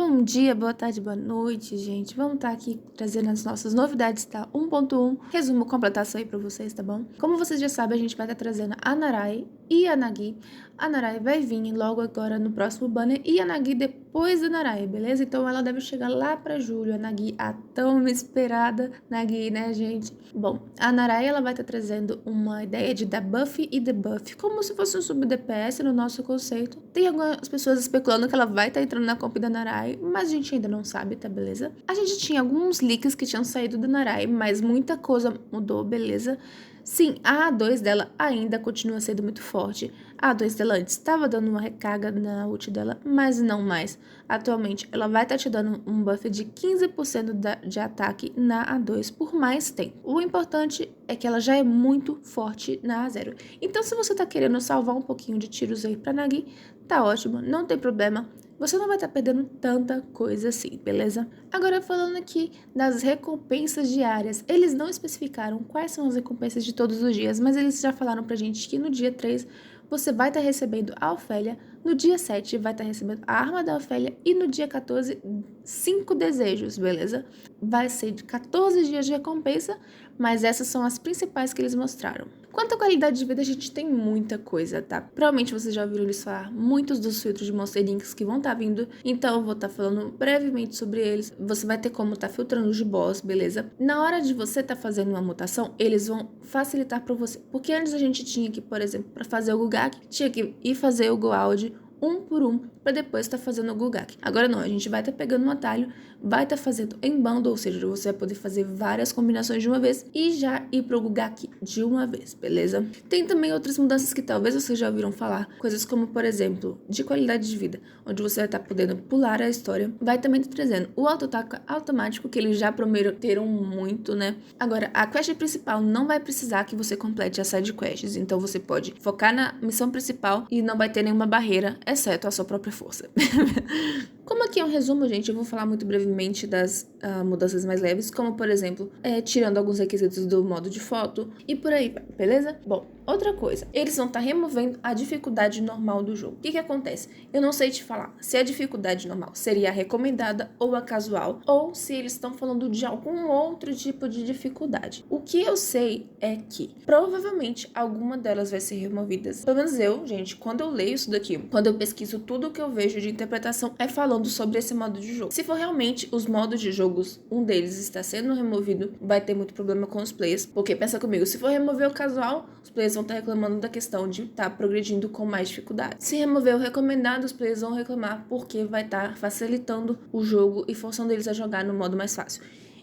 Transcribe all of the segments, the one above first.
Bom dia, boa tarde, boa noite, gente. Vamos estar aqui trazendo as nossas novidades, tá? 1.1, resumo completação aí pra vocês, tá bom? Como vocês já sabem, a gente vai estar trazendo a Narai e a Nagi. A Narai vai vir logo agora no próximo banner e a Nagi depois da Narai, beleza? Então ela deve chegar lá pra julho. A Nagi, a tão esperada Nagi, né, gente? Bom, a Narai, ela vai estar trazendo uma ideia de debuff e debuff, como se fosse um sub-DPS no nosso conceito. Tem algumas pessoas especulando que ela vai estar entrando na comp da Narai, mas a gente ainda não sabe, tá, beleza? A gente tinha alguns leaks que tinham saído da Narai, mas muita coisa mudou, beleza? Sim, a A2 dela ainda continua sendo muito forte. A A2 dela antes estava dando uma recarga na ult dela, mas não mais. Atualmente, ela vai estar te dando um buff de 15% de ataque na A2 por mais tempo. O importante é que ela já é muito forte na A0. Então, se você tá querendo salvar um pouquinho de tiros aí pra Nagi, tá ótimo, não tem problema. Você não vai estar perdendo tanta coisa assim, beleza? Agora falando aqui das recompensas diárias. Eles não especificaram quais são as recompensas de todos os dias, mas eles já falaram pra gente que no dia 3 você vai estar recebendo a Ofélia, no dia 7 vai estar recebendo a arma da Ofélia e no dia 14, 5 desejos, beleza? Vai ser de 14 dias de recompensa, mas essas são as principais que eles mostraram. Quanto à qualidade de vida, a gente tem muita coisa, tá? Provavelmente vocês já ouviram eles falar muitos dos filtros de Monster Links que vão estar vindo, então eu vou estar falando brevemente sobre eles. Você vai ter como estar filtrando os de boss, beleza? Na hora de você estar fazendo uma mutação, eles vão facilitar para você. Porque antes a gente tinha que, por exemplo, para fazer o Gugak, tinha que ir fazer o Goald um por um, para depois estar fazendo o Gugak. Agora não, a gente vai estar pegando um atalho, vai estar fazendo em bundle, ou seja, você vai poder fazer várias combinações de uma vez e já ir pro Gugak de uma vez, beleza? Tem também outras mudanças que talvez vocês já ouviram falar, coisas como, por exemplo, de qualidade de vida, onde você vai estar podendo pular a história, vai também estar trazendo o auto-ataque automático, que eles já prometeram muito, né? Agora, a quest principal não vai precisar que você complete as side quests, então você pode focar na missão principal e não vai ter nenhuma barreira, exceto a sua própria força. Como aqui é um resumo, gente, eu vou falar muito brevemente das mudanças mais leves, como, por exemplo, tirando alguns requisitos do modo de foto e por aí, beleza? Bom, outra coisa, eles vão estar removendo a dificuldade normal do jogo. O que acontece? Eu não sei te falar se a dificuldade normal seria a recomendada ou a casual, ou se eles estão falando de algum outro tipo de dificuldade. O que eu sei é que, provavelmente, alguma delas vai ser removida. Pelo menos eu, gente, quando eu leio isso daqui, quando eu pesquiso tudo que eu vejo de interpretação, é falando sobre esse modo de jogo. Se for realmente os modos de jogos, um deles está sendo removido, vai ter muito problema com os players, porque pensa comigo, se for remover o casual, os players vão estar reclamando da questão de estar progredindo com mais dificuldade. Se remover o recomendado, os players vão reclamar porque vai estar facilitando o jogo e forçando eles a jogar no modo mais fácil.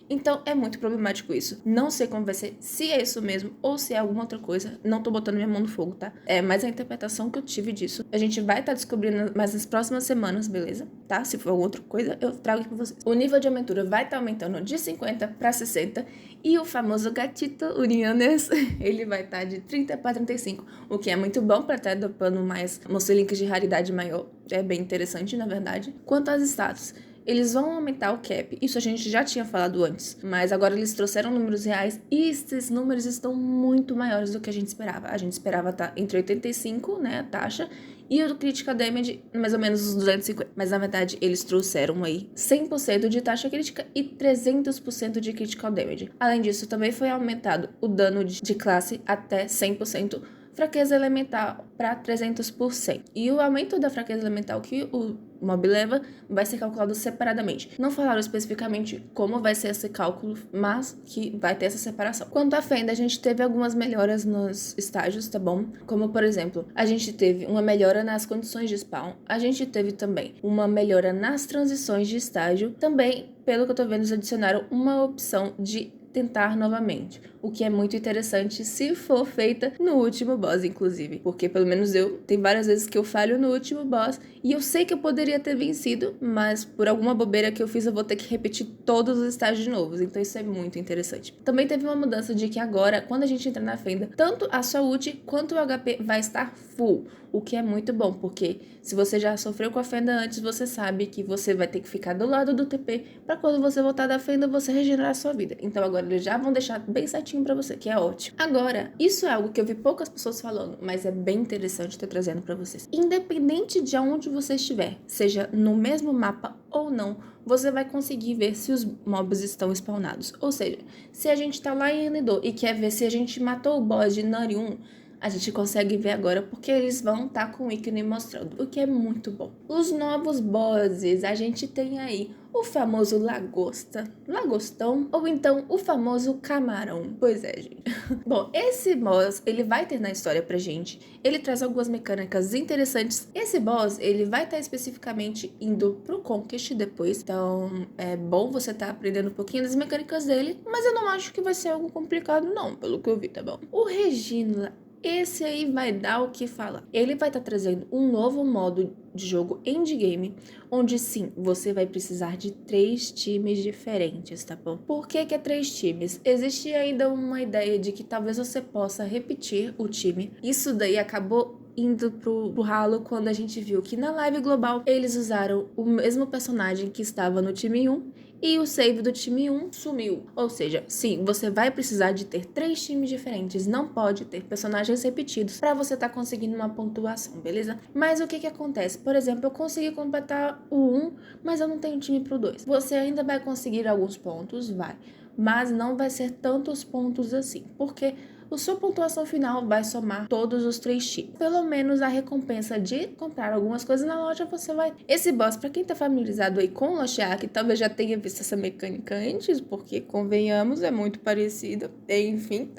Então é muito problemático isso. Não sei como vai ser, se é isso mesmo ou se é alguma outra coisa. Não tô botando minha mão no fogo, tá? Mas a interpretação que eu tive disso, a gente vai estar descobrindo mais nas próximas semanas, beleza? Tá? Se for alguma outra coisa, eu trago aqui pra vocês. O nível de aventura vai estar aumentando de 50 para 60 e o famoso gatito Urianes, ele vai estar de 30 para 35, o que é muito bom para estar dropando mais Monster Links de raridade maior. É bem interessante, na verdade. Quanto às status, eles vão aumentar o cap, isso a gente já tinha falado antes, mas agora eles trouxeram números reais e esses números estão muito maiores do que a gente esperava. A gente esperava estar entre 85, né, a taxa, e o Critical Damage mais ou menos os 250, mas na verdade eles trouxeram aí 100% de taxa crítica e 300% de Critical Damage. Além disso, também foi aumentado o dano de classe até 100%, fraqueza elemental para 300%. E o aumento da fraqueza elemental que o mob leva vai ser calculado separadamente. Não falaram especificamente como vai ser esse cálculo, mas que vai ter essa separação. Quanto à Fenda, a gente teve algumas melhoras nos estágios, tá bom? Como, por exemplo, a gente teve uma melhora nas condições de spawn, a gente teve também uma melhora nas transições de estágio, também, pelo que eu tô vendo, eles adicionaram uma opção de tentar novamente, o que é muito interessante se for feita no último boss, inclusive, porque pelo menos tem várias vezes que eu falho no último boss e eu sei que eu poderia ter vencido, mas por alguma bobeira que eu fiz eu vou ter que repetir todos os estágios de novo, então isso é muito interessante. Também teve uma mudança de que agora, quando a gente entra na Fenda, tanto a sua ult quanto o HP vai estar full, o que é muito bom, porque se você já sofreu com a fenda antes, você sabe que você vai ter que ficar do lado do TP para quando você voltar da fenda, você regenerar a sua vida. Então agora eles já vão deixar bem certinho para você, que é ótimo. Agora, isso é algo que eu vi poucas pessoas falando, mas é bem interessante ter trazendo para vocês. Independente de onde você estiver, seja no mesmo mapa ou não, você vai conseguir ver se os mobs estão spawnados. Ou seja, se a gente tá lá em Enedor e quer ver se a gente matou o boss de Nari 1, a gente consegue ver agora porque eles vão estar com o ícone mostrando, o que é muito bom. Os novos bosses, a gente tem aí o famoso lagosta, lagostão, ou então o famoso camarão. Pois é, gente. Bom, esse boss, ele vai ter na história pra gente. Ele traz algumas mecânicas interessantes. Esse boss, ele vai estar especificamente indo pro Conquest depois. Então, é bom você estar aprendendo um pouquinho das mecânicas dele. Mas eu não acho que vai ser algo complicado não, pelo que eu vi, tá bom? O Regina, esse aí vai dar o que falar. Ele vai estar trazendo um novo modo de jogo endgame, onde sim, você vai precisar de 3 times diferentes, tá bom? Por que é 3 times? Existe ainda uma ideia de que talvez você possa repetir o time. Isso daí acabou indo pro ralo quando a gente viu que na live global eles usaram o mesmo personagem que estava no time 1 e o save do time 1 sumiu. Ou seja, sim, você vai precisar de ter 3 times diferentes, não pode ter personagens repetidos para você estar conseguindo uma pontuação, beleza? Mas o que acontece? Por exemplo, eu consegui completar o 1, mas eu não tenho time pro 2. Você ainda vai conseguir alguns pontos, vai, mas não vai ser tantos pontos assim, porque a sua pontuação final vai somar todos os 3 times. Pelo menos a recompensa de comprar algumas coisas na loja você vai... Esse boss, pra quem tá familiarizado aí com o Lost Ark, talvez já tenha visto essa mecânica antes, porque, convenhamos, é muito parecida. Enfim,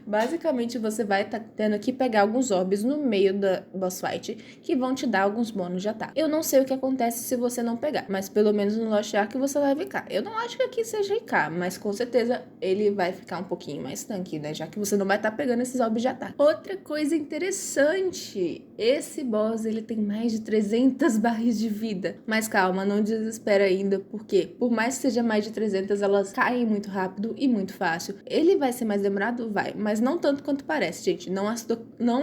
basicamente você vai estar tendo que pegar alguns orbs no meio da boss fight, que vão te dar alguns bônus de ataque. Eu não sei o que acontece se você não pegar, mas pelo menos no Lost Ark você vai ficar. Eu não acho que aqui seja IK, mas com certeza ele vai ficar um pouquinho mais tanque, né? Já que você não vai estar pegando esses orbs de ataque. Outra coisa interessante, esse boss ele tem mais de 300 barras de vida. Mas calma, não desespera ainda, porque por mais que seja mais de 300, elas caem muito rápido e muito fácil. Ele vai ser mais demorado? Vai, mas não tanto quanto parece, gente. Não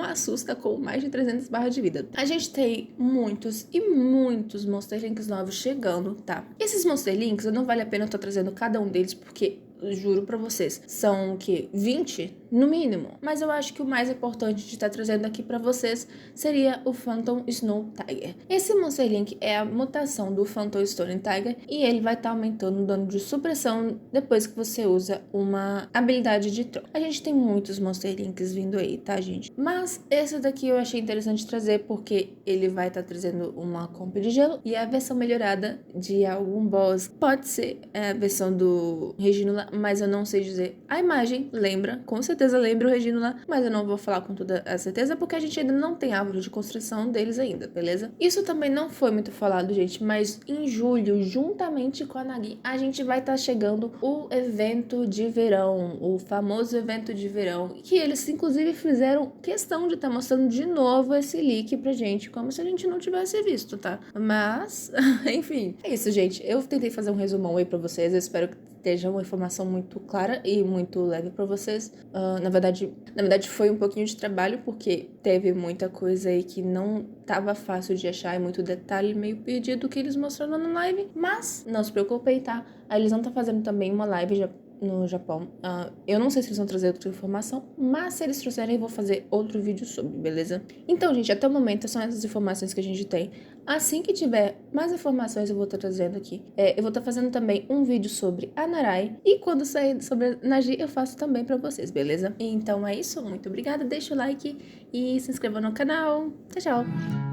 assusta com mais de 300 barras de vida. A gente tem muitos e muitos Monster Links novos chegando, tá? Esses Monster Links, não vale a pena eu estar trazendo cada um deles, porque... juro pra vocês, são o quê? 20? No mínimo. Mas eu acho que o mais importante de estar trazendo aqui pra vocês seria o Phantom Snow Tiger. Esse Monster Link é a mutação do Phantom Stone Tiger e ele vai estar aumentando o dano de supressão depois que você usa uma habilidade de troca. A gente tem muitos Monster Links vindo aí, tá, gente? Mas esse daqui eu achei interessante trazer porque ele vai estar trazendo uma comp de gelo e a versão melhorada de algum boss. Pode ser a versão do Regina, mas eu não sei dizer. A imagem lembra, com certeza lembra o Regina, mas eu não vou falar com toda a certeza porque a gente ainda não tem árvore de construção deles ainda, beleza? Isso também não foi muito falado, gente, mas em julho, juntamente com a Nagi, a gente vai estar chegando o evento de verão, o famoso evento de verão, que eles inclusive fizeram questão de estar mostrando de novo esse leak pra gente, como se a gente não tivesse visto, tá? Mas, enfim, é isso, gente. Eu tentei fazer um resumão aí pra vocês, eu espero que esteja uma informação muito clara e muito leve para vocês. Na verdade foi um pouquinho de trabalho, porque teve muita coisa aí que não tava fácil de achar e muito detalhe meio perdido que eles mostraram na live, mas não se preocupem, tá? Aí eles vão estar fazendo também uma live já no Japão. Eu não sei se eles vão trazer outra informação, mas se eles trouxerem, eu vou fazer outro vídeo sobre, beleza? Então, gente, até o momento são essas informações que a gente tem. Assim que tiver mais informações, eu vou estar trazendo aqui. Eu vou estar fazendo também um vídeo sobre a Narai, e quando sair sobre a Nagi, eu faço também pra vocês, beleza? Então é isso, muito obrigada, deixa o like e se inscreva no canal. Tchau, tchau!